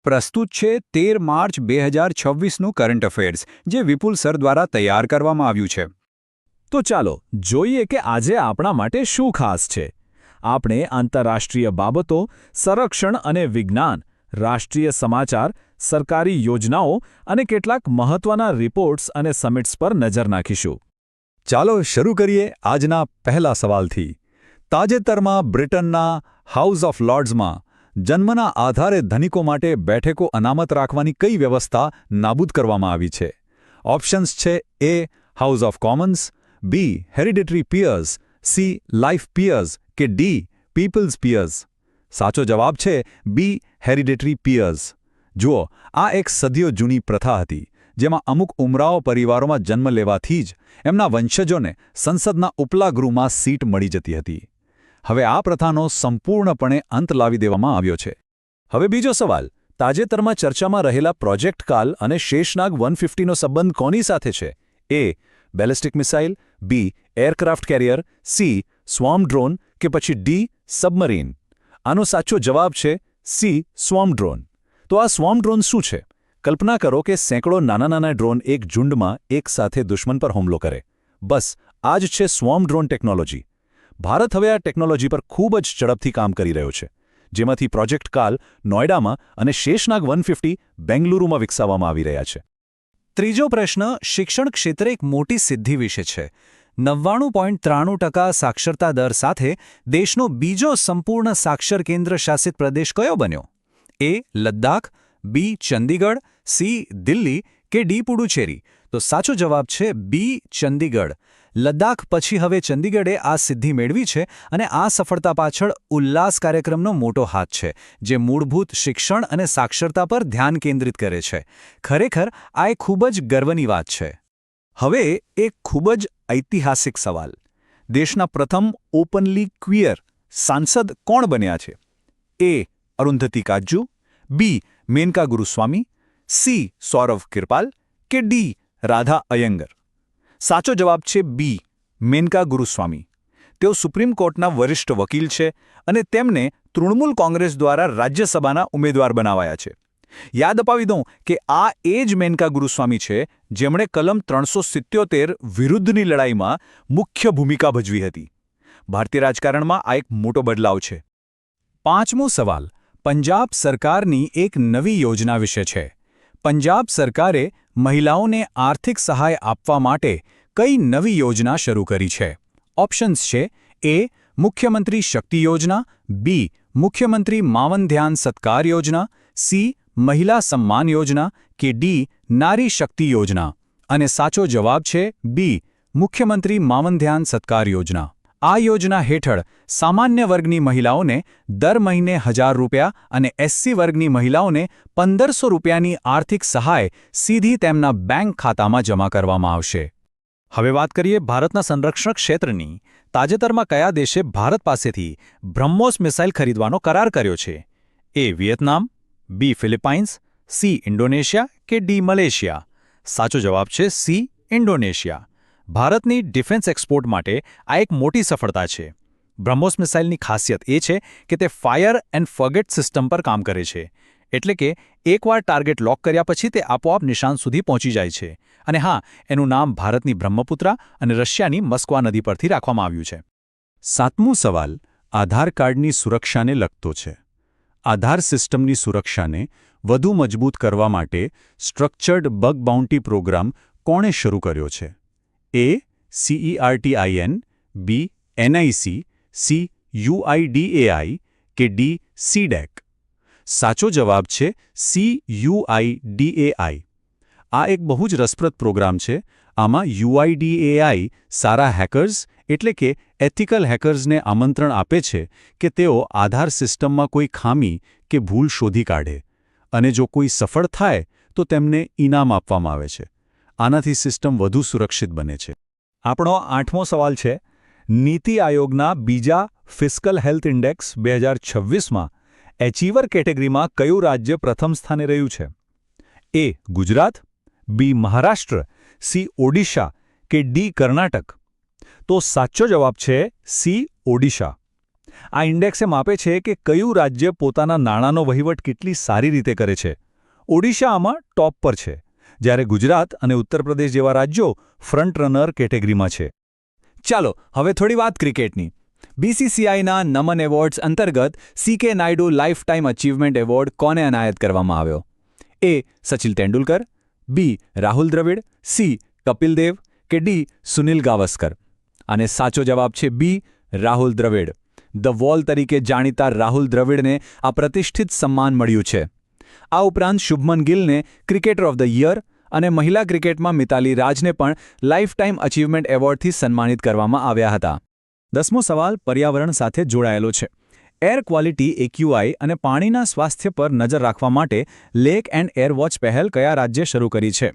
પ્રસ્તુત છે 13 March 2026નું current affairs, જે વિપુલ સર દ્વારા તૈયાર કરવામાં આવ્યું છે. તો ચાલો જોઈએ કે આજે આપણા માટે શું ખાસ છે. આપણે આંતરરાષ્ટ્રીય બાબતો, સંરક્ષણ અને વિજ્ઞાન, રાષ્ટ્રીય સમાચાર, સરકારી યોજનાઓ અને કેટલાક મહત્વના રિપોર્ટ્સ અને સમિટ્સ પર નજર નાખીશું. ચાલો શરૂ કરીએ આજના પહેલા સવાલથી. તાજેતરમાં બ્રિટનના હાઉસ ઓફ લોર્ડ્સમાં જન્મના આધારે ધનિકો માટે બેઠકો અનામત રાખવાની કઈ વ્યવસ્થા નાબૂદ કરવામાં આવી છે? ઓપ્શન્સ છે: A. House of Commons, B. Hereditary peers, C. Life peers કે ડી. People's peers. સાચો જવાબ છે બી. Hereditary piers. જુઓ, આ એક સદીઓ જૂની પ્રથા હતી, જેમાં અમુક ઉમરાઓ પરિવારોમાં જન્મ લેવાથી જ એમના વંશજોને સંસદના ઉપલા ગૃહમાં સીટ મળી જતી હતી. હવે આ પ્રથાનો સંપૂર્ણપણે અંત લાવી દેવામાં આવ્યો છે. હવે બીજો સવાલ. તાજેતરમાં ચર્ચામાં રહેલા પ્રોજેક્ટ કાલ અને શેષનાગ 150નો સંબંધ કોની સાથે છે? A. Ballistic missile, B. Aircraft carrier, C. Swarm drone કે પછી ડી. સબમરીન. આનો સાચો જવાબ છે સી. Swarm drone. તો આ સ્વોર્મ ડ્રોન શું છે? કલ્પના કરો કે સેંકડો નાના ડ્રોન એક ઝુંડમાં એકસાથે દુશ્મન પર હુમલો કરે. બસ આ જ છે સ્વોર્મ ડ્રોન ટેકનોલોજી. ભારત હવે આ ટેકનોલોજી પર ખૂબ જ ઝડપથી કામ કરી રહ્યો છે, જેમાંથી પ્રોજેક્ટ કાલ નોઈડામાં અને શેષનાગ 150 બેંગલુરુમાં વિકસાવવામાં આવી રહ્યા છે. ત્રીજો પ્રશ્ન શિક્ષણ ક્ષેત્રે એક મોટી સિદ્ધિ વિશે છે. 99.93% સાક્ષરતા દર સાથે દેશનો બીજો સંપૂર્ણ સાક્ષર કેન્દ્ર શાસિત પ્રદેશ કયો બન્યો? એ. લદ્દાખ, બી. ચંદીગઢ, સી. દિલ્હી કે ડી. પુડુચેરી. તો સાચો જવાબ છે બી. ચંદીગઢ. લદ્દાખ પછી હવે ચંદીગઢે આ સિદ્ધિ મેળવી છે અને આ સફળતા પાછળ ઉલ્લાસ કાર્યક્રમનો મોટો હાથ છે, જે મૂળભૂત શિક્ષણ અને સાક્ષરતા પર ધ્યાન કેન્દ્રિત કરે છે. ખરેખર આ એક ખૂબ જ ગર્વની વાત છે. હવે એક ખૂબ જ ઐતિહાસિક સવાલ. દેશના પ્રથમ ઓપનલી ક્વિયર સાંસદ કોણ બન્યા છે? એ. અરુંધતી કાજ્જુ, બી. મેનકા ગુરુસ્વામી, સી. સૌરવ કિરપાલ કે ડી. રાધા અયંગર. સાચો જવાબ છે બી. મેનકા ગુરુસ્વામી. તેઓ સુપ્રીમ કોર્ટના વરિષ્ઠ વકીલ છે અને તેમને તૃણમૂલ કોંગ્રેસ દ્વારા રાજ્યસભાના ઉમેદવાર બનાવાયા છે. યાદ અપાવી દઉં કે આ એ જ મેનકા ગુરુસ્વામી છે જેમણે કલમ 377 વિરુદ્ધની લડાઈમાં મુખ્ય ભૂમિકા ભજવી હતી. ભારતીય રાજકારણમાં આ એક મોટો બદલાવ છે. પાંચમો સવાલ પંજાબ સરકારની એક નવી યોજના વિશે છે. પંજાબ સરકારે મહિલાઓને આર્થિક સહાય આપવા માટે કઈ નવી યોજના શરૂ કરી છે? ઓપ્શન્સ છે: એ. મુખ્યમંત્રી શક્તિ યોજના, બી. મુખ્યમંત્રી માવન ધ્યાન સત્કાર યોજના, સી. મહિલા સમ્માન યોજના કે ડી. નારી શક્તિ યોજના. અને સાચો જવાબ છે બી. મુખ્યમંત્રી માવન ધ્યાન સત્કાર યોજના. આ યોજના હેઠળ સામાન્ય વર્ગની મહિલાઓને દર મહિને 1000 રૂપિયા અને એસસી વર્ગની મહિલાઓને 1500 રૂપિયાની આર્થિક સહાય સીધી તેમના બેંક ખાતામાં જમા કરવામાં આવશે. હવે વાત કરીએ ભારતના સંરક્ષણ ક્ષેત્રની. તાજેતરમાં કયા દેશે ભારત પાસેથી બ્રહ્મોસ મિસાઇલ ખરીદવાનો કરાર કર્યો છે? A. Vietnam, B. Philippines, C. Indonesia કે ડી. મલેશિયા. સાચો જવાબ છે સી. ઇન્ડોનેશિયા. ભારતની ડિફેન્સ એક્સપોર્ટ માટે આ એક મોટી સફળતા છે. બ્રહ્મોસ મિસાઇલની ખાસિયત એ છે કે તે ફાયર એન્ડ ફર્ગેટ સિસ્ટમ પર કામ કરે છે. એટલે કે એકવાર ટાર્ગેટ લોક કર્યા પછી તે આપોઆપ નિશાન સુધી પહોંચી જાય છે. અને હા, એનું નામ ભારતની બ્રહ્મપુત્રા અને રશિયાની મસ્કવા નદી પરથી રાખવામાં આવ્યું છે. સાતમો સવાલ આધાર કાર્ડની સુરક્ષાને લગતો છે. આધાર સિસ્ટમની સુરક્ષાને વધુ મજબૂત કરવા માટે સ્ટ્રક્ચર્ડ બગ બાઉન્ટી પ્રોગ્રામ કોણે શરૂ કર્યો છે? એ. CERTIN, બી. NIC, C. UIDAI કે ડી. CDEC. સાચો જવાબ છે CUIDAI. આ એક બહુ જ રસપ્રદ પ્રોગ્રામ છે. આમાં UIDAI સારા હેકર્સ એટલે કે એથિકલ હેકર્સને આમંત્રણ આપે છે કે તેઓ આધાર સિસ્ટમમાં કોઈ ખામી કે ભૂલ શોધી કાઢે, અને જો કોઈ સફળ થાય તો તેમને ઇનામ આપવામાં આવે છે. આનાથી સિસ્ટમ વધુ સુરક્ષિત બને છે. આપણો આઠમો સવાલ છે. નીતિ આયોગના બીજા ફિસ્કલ હેલ્થ ઇન્ડેક્સ 2026માં એચીવર કેટેગરીમાં કયું રાજ્ય પ્રથમ સ્થાને રહ્યું છે? એ. ગુજરાત, બી. મહારાષ્ટ્ર, સી. ઓડિશા કે ડી. કર્ણાટક. તો સાચો જવાબ છે સી. ઓડિશા. આ ઇન્ડેક્સ એ માપે છે કે કયું રાજ્ય પોતાના નાણાંનો વહીવટ કેટલી સારી રીતે કરે છે. ઓડિશા આમાં ટોપ પર છે, જ્યારે ગુજરાત અને ઉત્તર પ્રદેશ જેવા રાજ્યો ફ્રન્ટ રનર કેટેગરીમાં છે. ચાલો હવે થોડી વાત ક્રિકેટની. બીસીસીઆઈના નમન એવોર્ડ્સ અંતર્ગત CK Naidu life time achievement award કોને એનાયત કરવામાં આવ્યો? A. Sachin Tendulkar, B. Rahul Dravida, C. Kapil Dev કે D. સુનિલ ગાવસ્કર? અને સાચો જવાબ છે B. Rahul Dravid. The wall તરીકે જાણીતા રાહુલ દ્રવિડને આ પ્રતિષ્ઠિત સન્માન મળ્યું છે. આ ઉપરાંત શુભમન ગિલને ક્રિકેટર ઓફ ધ યર અને મહિલા ક્રિકેટમાં મિતાલી રાજને પણ લાઇફ ટાઈમ અચીવમેન્ટ એવોર્ડથી સન્માનિત કરવામાં આવ્યા હતા. 10મો સવાલ પર્યાવરણ સાથે જોડાયેલો છે. એર ક્વોલિટી AQI અને પાણીના સ્વાસ્થ્ય પર નજર રાખવા માટે લેક એન્ડ એર વોચ પહેલ કયા રાજ્યે શરૂ કરી છે?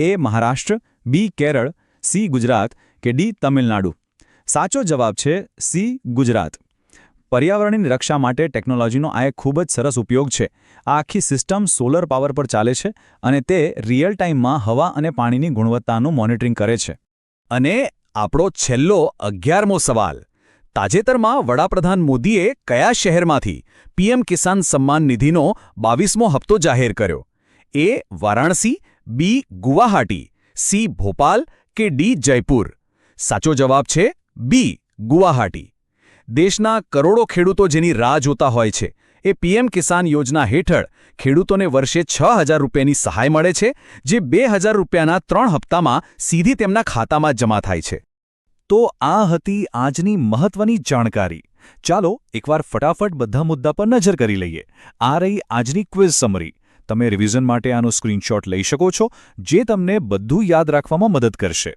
A. Maharashtra, B. Kerala, C. Gujarat કે D. તમિલનાડુ? સાચો જવાબ છે C. ગુજરાત. પર્યાવરણની રક્ષા માટે ટેકનોલોજીનો આ એક ખૂબ જ સરસ ઉપયોગ છે. આ આખી સિસ્ટમ સોલર પાવર પર ચાલે છે અને તે રિયલ ટાઈમમાં હવા અને પાણીની ગુણવત્તાનું મોનિટરિંગ કરે છે. અને આપણો છેલ્લો 11મો સવાલ. તાજેતરમાં વડાપ્રધાન મોદીએ કયા શહેરમાંથી PM કિસાન સન્માન નિધિનો 22મો હપ્તો જાહેર કર્યો? A. Varanasi, B. Guwahati, C. Bhopal કે D. જયપુર? સાચો જવાબ છે B. ગુવાહાટી. દેશના કરોડો ખેડૂતો જેની રાહ જોતા હોય છે એ PM કિસાન યોજના હેઠળ ખેડૂતોને વર્ષે 6,000 રૂપિયાની સહાય મળે છે, જે 2,000 રૂપિયાના 3 હપ્તામાં સીધી તેમના ખાતામાં જમા થાય છે. તો આ હતી આજની મહત્વની જાણકારી. ચાલો એકવાર ફટાફટ બધા મુદ્દા પર નજર કરી લઈએ. આ રહી આજની ક્વિઝ સમરી. તમે રિવિઝન માટે આનો સ્ક્રીનશોટ લઈ શકો છો, જે તમને બધું યાદ રાખવામાં મદદ કરશે.